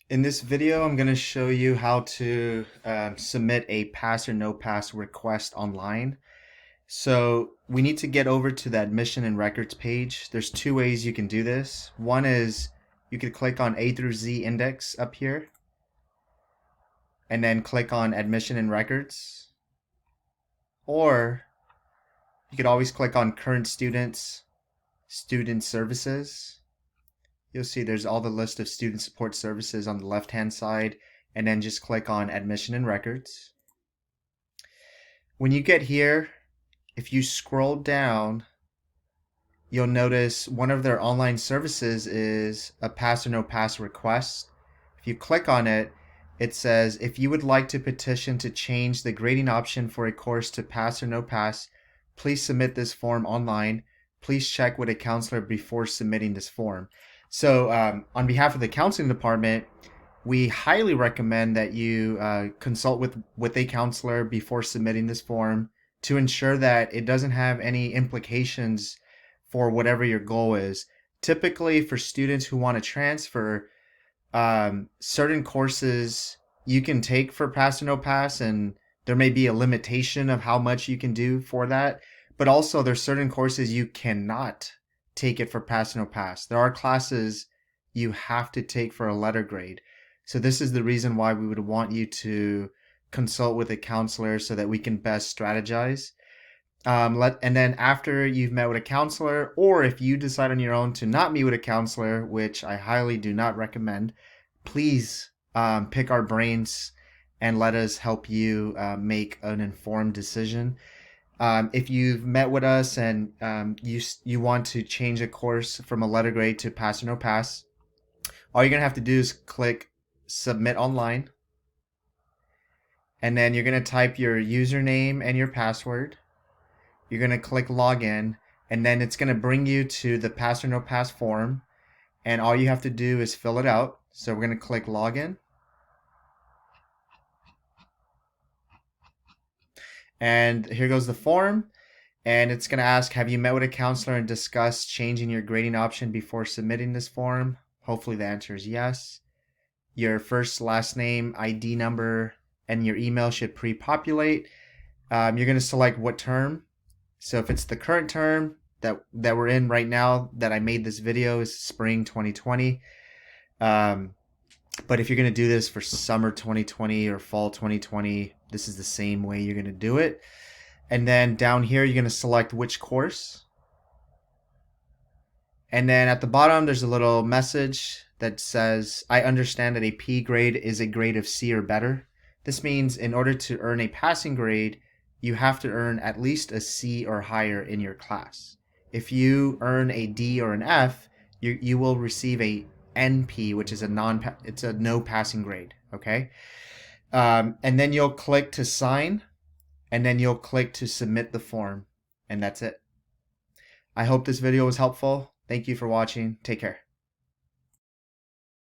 In this video, I'm going to show you how to submit a pass or no pass request online. So we need to get over to the admission and records page. There's two ways you can do this. One is you could click on A through Z index up here and then click on admission and records. Or you could always click on current students, student services. You'll see there's all the list of student support services on the left hand side, and then just click on admission and records. When you get here, if you scroll down, you'll notice one of their online services is a pass or no pass request. If you click on it, it says if you would like to petition to change the grading option for a course to pass or no pass, please submit this form online. Please check with a counselor before submitting this form. So on behalf of the counseling department, we highly recommend that you consult with a counselor before submitting this form to ensure that it doesn't have any implications for whatever your goal is. Typically, for students who want to transfer, certain courses you can take for pass or no pass, and there may be a limitation of how much you can do for that. But also, there's certain courses you cannot take it for pass or no pass. There are classes you have to take for a letter grade. So this is the reason why we would want you to consult with a counselor so that we can best strategize. And then after you've met with a counselor, or if you decide on your own to not meet with a counselor, which I highly do not recommend, please pick our brains and let us help you make an informed decision. If you've met with us and you want to change a course from a letter grade to pass or no pass, all you're gonna have to do is click submit online, and then you're gonna type your username and your password. You're gonna click login, and then it's gonna bring you to the pass or no pass form, and all you have to do is fill it out. So we're gonna click login. And here goes the form. And it's going to ask, have you met with a counselor and discussed changing your grading option before submitting this form? Hopefully the answer is yes. Your first, last name, ID number, and your email should pre-populate. You're going to select what term. So if it's the current term that we're in right now that I made this video, is spring 2020. But if you're going to do this for summer 2020 or fall 2020, this is the same way you're going to do it. And then down here, you're going to select which course. And then at the bottom, there's a little message that says, I understand that a P grade is a grade of C or better. This means in order to earn a passing grade, you have to earn at least a C or higher in your class. If you earn a D or an F, you will receive a NP, which is a no passing grade. Okay. And then you'll click to sign, and then you'll click to submit the form, and that's it. I hope this video was helpful. Thank you for watching. Take care.